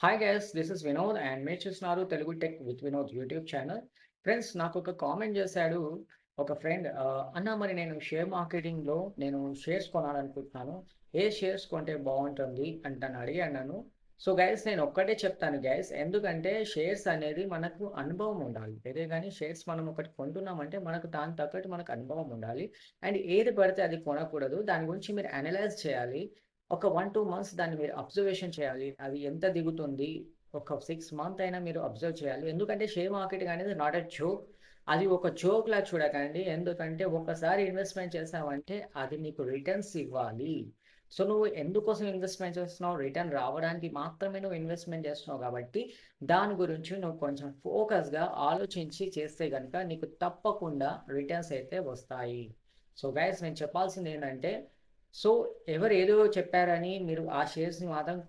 Hi guys, this is Vinod and మీరు చూస్తున్నారు Telugu tech with Vinod YouTube channel. Friends, నాకు ఒక కామెంట్ చేశాడు ఒక ఫ్రెండ్. అన్న, మరి నేను షేర్ మార్కెటింగ్లో నేను షేర్స్ కొనాలనుకుంటున్నాను. ఏ షేర్స్ కొంటే బాగుంటుంది అంటే నన్ను అడిగాను నన్ను. సో గైస్, నేను ఒక్కటే చెప్తాను గైస్, ఎందుకంటే షేర్స్ అనేది మనకు అనుభవం ఉండాలి. అదే కానీ షేర్స్ మనం ఒకటి కొంటున్నామంటే మనకు దాని తగ్గట్టు మనకు అనుభవం ఉండాలి. అండ్ ఏది పడితే అది కొనకూడదు. దాని గురించి మీరు అనలైజ్ చేయాలి. ఒక 1, 2 మంత్స్ దాన్ని మీరు అబ్జర్వేషన్ చేయాలి. అది ఎంత దిగుతుంది? ఒక 6 మంత్ అయినా మీరు అబ్జర్వ్ చేయాలి. ఎందుకంటే షేర్ మార్కెటింగ్ అనేది నాట్ ఎ జోక్. అది ఒక జోక్‌లా చూడకండి. ఎందుకంటే ఒక్కసారి ఇన్వెస్ట్‌మెంట్ చేశావంటే అది నీకు రిటర్న్స్ ఇవ్వాలి. సో, నువ్వు ఎందుకోసం ఇన్వెస్ట్‌మెంట్ చేస్తున్నావు? రిటర్న్ రావడానికి మాత్రమే నువ్వు ఇన్వెస్ట్‌మెంట్ చేస్తున్నావు కాబట్టి, దాని గురించి నువ్వు కొంచెం ఫోకస్‌గా ఆలోచించి చేస్తే గనుక నీకు తప్పకుండా రిటర్న్స్ అయితే వస్తాయి. సో గైస్, నేను చెప్పాల్సిందేంటంటే, సో ఎవరు ఏదో చెప్పారని మీరు ఆ షేర్స్‌ని మాత్రం